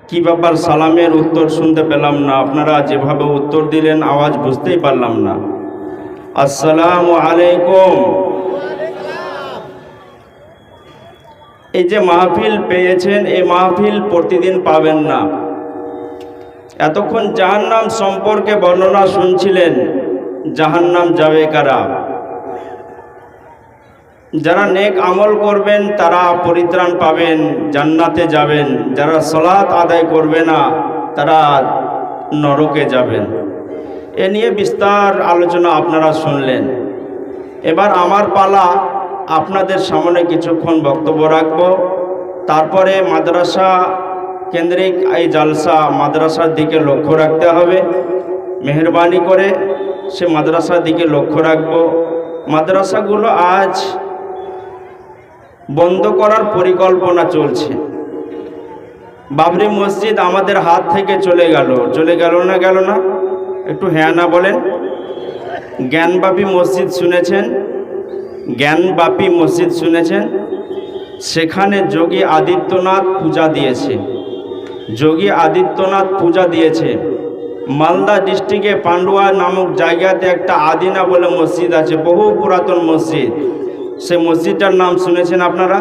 কি ব্যাপার, সালামের উত্তর শুনতে পেলাম না। আপনারা যেভাবে উত্তর দিলেন আওয়াজ বুঝতেই পারলাম না। আসসালামু আলাইকুম। এই যে মাহফিল পেয়েছেন, এই মাহফিল প্রতিদিন পাবেন না। এতক্ষণ জাহান্নাম সম্পর্কে বর্ণনা শুনছিলেন। জাহান্নাম যাবে কারা? যারা নেক আমল করবেন তারা পরিত্রাণ পাবেন, জান্নাতে যাবেন। যারা সালাত আদায় করবে না তারা নরকে যাবেন। এ নিয়ে বিস্তার আলোচনা আপনারা শুনলেন। এবার আমার পালা, আপনাদের সামনে কিছুক্ষণ বক্তব্য রাখব। তারপরে মাদ্রাসা কেন্দ্রিক এই জালসা, মাদ্রাসার দিকে লক্ষ্য রাখতে হবে। মেহরবানি করে সে মাদ্রাসার দিকে লক্ষ্য রাখব। মাদ্রাসাগুলো আজ বন্ধ করার পরিকল্পনা চলছে। বাবরি মসজিদ আমাদের হাত থেকে চলে গেল না? একটু হ্যাঁ না বলেন। জ্ঞানবাপী মসজিদ শুনেছেন? জ্ঞানবাপী মসজিদ শুনেছেন? সেখানে যোগী আদিত্যনাথ পূজা দিয়েছে। মালদা ডিস্ট্রিক্টে পান্ডুয়া নামক জায়গাতে একটা আদিনা বলে মসজিদ আছে, বহু পুরাতন মসজিদ। সে মসজিদটার নাম শুনেছেন আপনারা?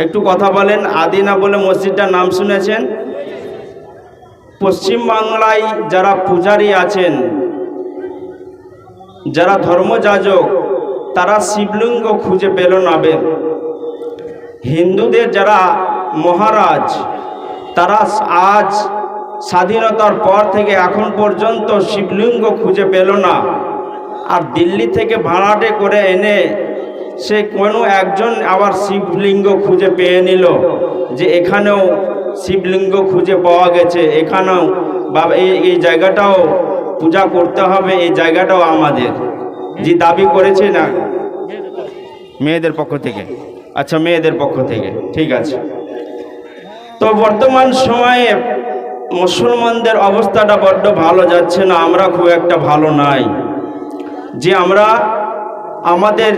একটু কথা বলেন। আদিনা বলে মসজিদটার নাম শুনেছেন? পশ্চিমবাংলায় যারা পূজারী আছেন, যারা ধর্মযাজক, তারা শিবলিঙ্গ খুঁজে পেল না। হিন্দুদের যারা মহারাজ, তারা আজ স্বাধীনতার পর থেকে এখন পর্যন্ত শিবলিঙ্গ খুঁজে পেল না। আর দিল্লি থেকে ভাড়াটে করে এনে সে কোনো একজন আবার শিবলিঙ্গ খুঁজে পেয়ে নিল, যে এখানেও শিবলিঙ্গ খুঁজে পাওয়া গেছে, এখানেও বাবা এই জায়গাটাও পূজা করতে হবে, এই জায়গাটাও আমাদের, যে দাবি করেছে না মেয়েদের পক্ষ থেকে। আচ্ছা, মেয়েদের পক্ষ থেকে, ঠিক আছে। তো বর্তমান সময়ে মুসলমানদের অবস্থাটা বড্ড ভালো যাচ্ছে না। আমরা খুব একটা ভালো নাই, যে আমরা আমাদের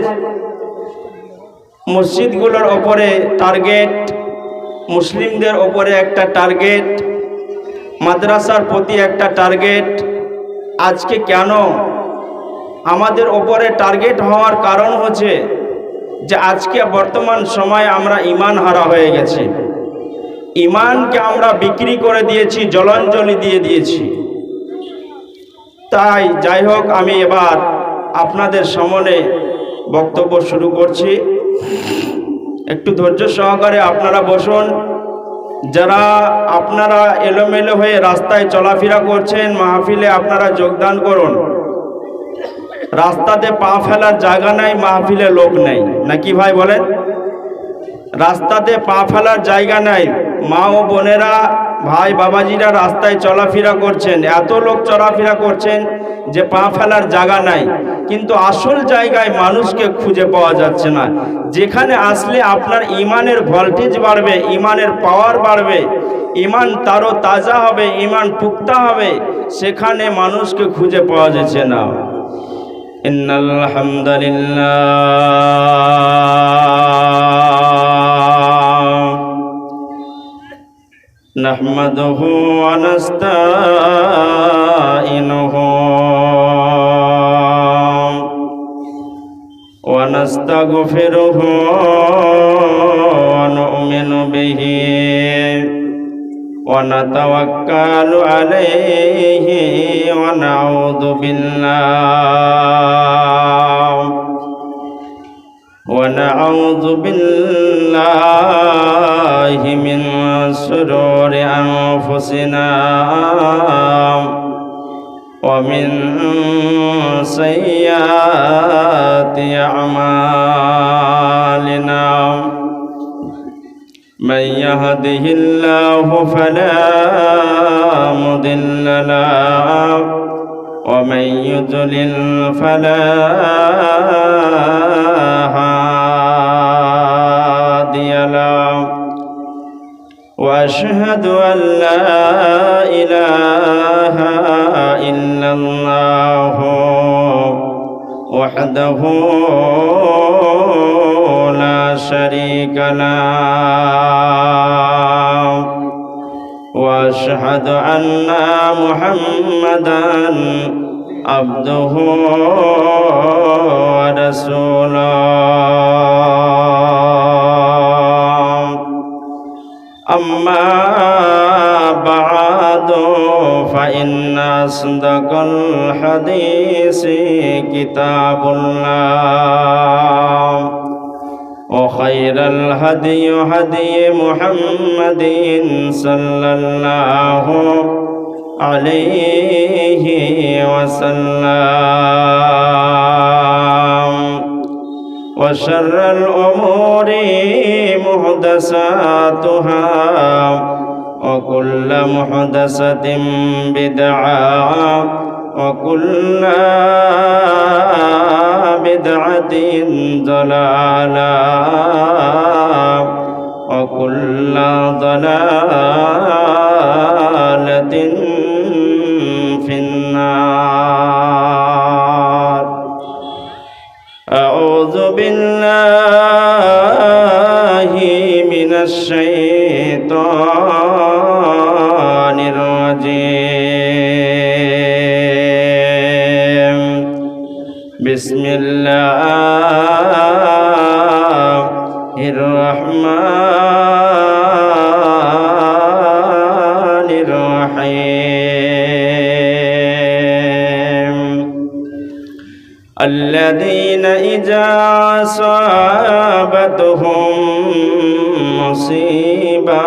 মসজিদগুলোর ওপরে টার্গেট, মুসলিমদের ওপরে একটা টার্গেট, মাদ্রাসার প্রতি একটা টার্গেট। আজকে কেন আমাদের ওপরে টার্গেট হওয়ার কারণ হচ্ছে যে আজকে বর্তমান সময়ে আমরা ঈমান হারা হয়ে গেছি। ঈমানকে আমরা বিক্রি করে দিয়েছি, জলাঞ্জলি দিয়ে দিয়েছি। তাই যাই হোক, আমি এবার আপনাদের সামনে বক্তব্য শুরু করছি। একটু ধৈর্য সহকারে আপনারা বসুন। যারা আপনারা এলোমেলো হয়ে রাস্তায় চলাফেরা করছেন, মাহফিলে আপনারা যোগদান করুন। রাস্তাতে পা ফেলার জায়গা নাই, মাহফিলে লোক নেই, নাকি ভাই বলেন? রাস্তাতে পা ফেলার জায়গা নাই। মা ও বোনেরা, ভাই বাবাজিরা রাস্তায় চলাফেরা করছেন, এত লোক চলাফেরা করছেন যে পা ফেলার জায়গা নাই। কিন্তু আসল জায়গায় মানুষকে খুঁজে পাওয়া যাচ্ছে না। যেখানে আসলে আপনার ঈমানের ভোল্টেজ বাড়বে, ঈমানের পাওয়ার বাড়বে, ঈমান তারও তাজা হবে, ঈমান পুক্তা হবে, সেখানে মানুষকে খুঁজে পাওয়া যাচ্ছে না। ইন্নাল হামদুলিল্লাহ নাহমাদুহু ওয়া নাস্তাঈনুহু ওয়া নাস্তাগফিরুহু ওয়া নু'মিনু বিহি ওয়া নাতাওয়াক্কালু আলাইহি ওয়া নাউযু বিল্লাহি মিন শুরুরি আনফুসিনা ওয়া মিন সাইয়্যাতি আমালিনা। من يهده الله فلا مضل له ومن يضلل فلا هادي له وأشهد أن لا إله إلا الله وحده لا شريك له وأشهد أن محمدًا عبده ورسوله أما بعد فإن أصدق الحديث كتاب الله وخير الهدي هدي محمد صلى الله عليه وسلم وشر الأمور محدثاتها وكل محدثة بدعة وكل بدعة ضلالة وكل ضلالة في النار. أعوذ بالله من الشيطان الرجيم. بسم الله الرحمن الرحيم. الذين إذا أصابتهم مصيبة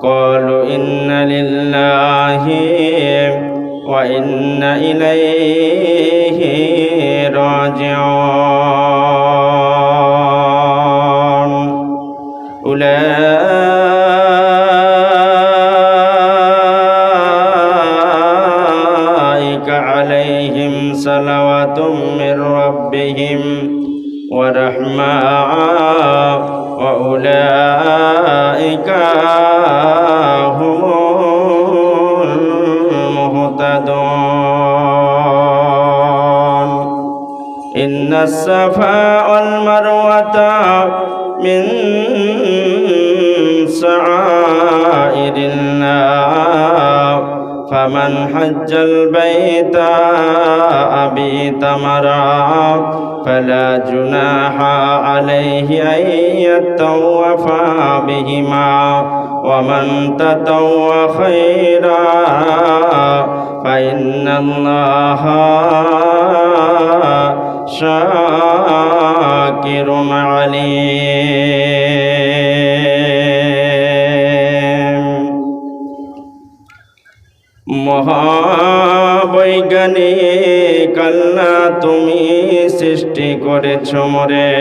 قالوا إنا لله وإنا إليه راجعون. أولئك عليهم صلوات من ربهم ورحمة وأولئك هم المهتدون. إن الصفا والمروة من شعائر الله فمن حج البيت أو اعتمر فلا جناح عليه أن يطوف بهما ومن تطوع خيرا فإن الله شاكر عليم. মহাবৈজ্ঞানিক আল্লাহ তুমি সৃষ্টি করেছ মোরে,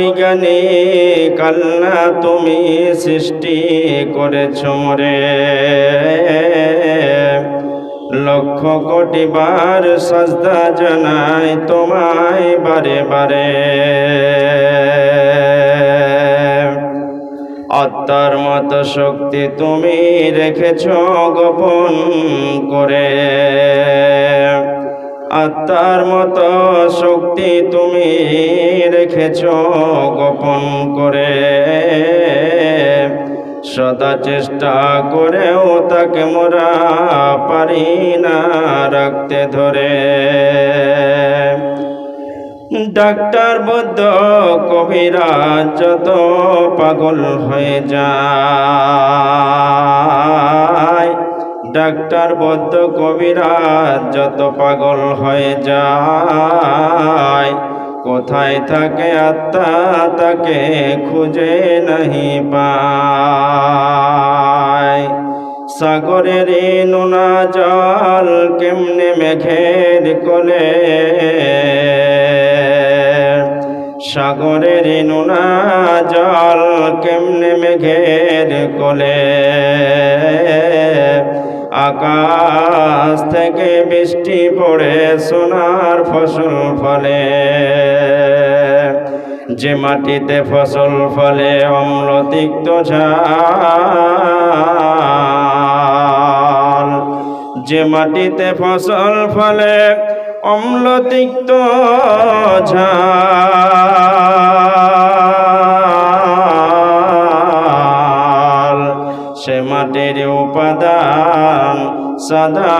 মহাবৈজ্ঞানিক আল্লাহ তুমি সৃষ্টি করেছ মোরে। লক্ষ কোটি বার সাজদা জানাই তোমায় বারে বারে। আত্মার মতো শক্তি তুমি রেখেছ গোপন করে, আত্মার মতো শক্তি তুমি রেখেছ গোপন করে। সদা চেষ্টা করেও তাকে মোরা পারি না রাখতে ধরে। ডাক্তার বৈদ্য কবিরাজ যত পাগল হয়ে যায়, ডাক্তার বৈদ্য কবিরাজ যত পাগল হয়ে যায়, কোথায় থাকে আত্মা তাকে খুঁজে নাহি পায়। সাগরের নোনা জল কেমনে মেঘের কোলে, সাগরের নোনা জল কেমনে মেঘের কোলে। আকাশ থেকে বৃষ্টি পড়ে সোনার ফসল ফলে, যে মাটিতে ফসল ফলে অম্লতিক্ত ঝাল, যে মাটিতে ফসল ফলে অম্লতিক্ত ঝাল। সে মাটির উপাদান সদা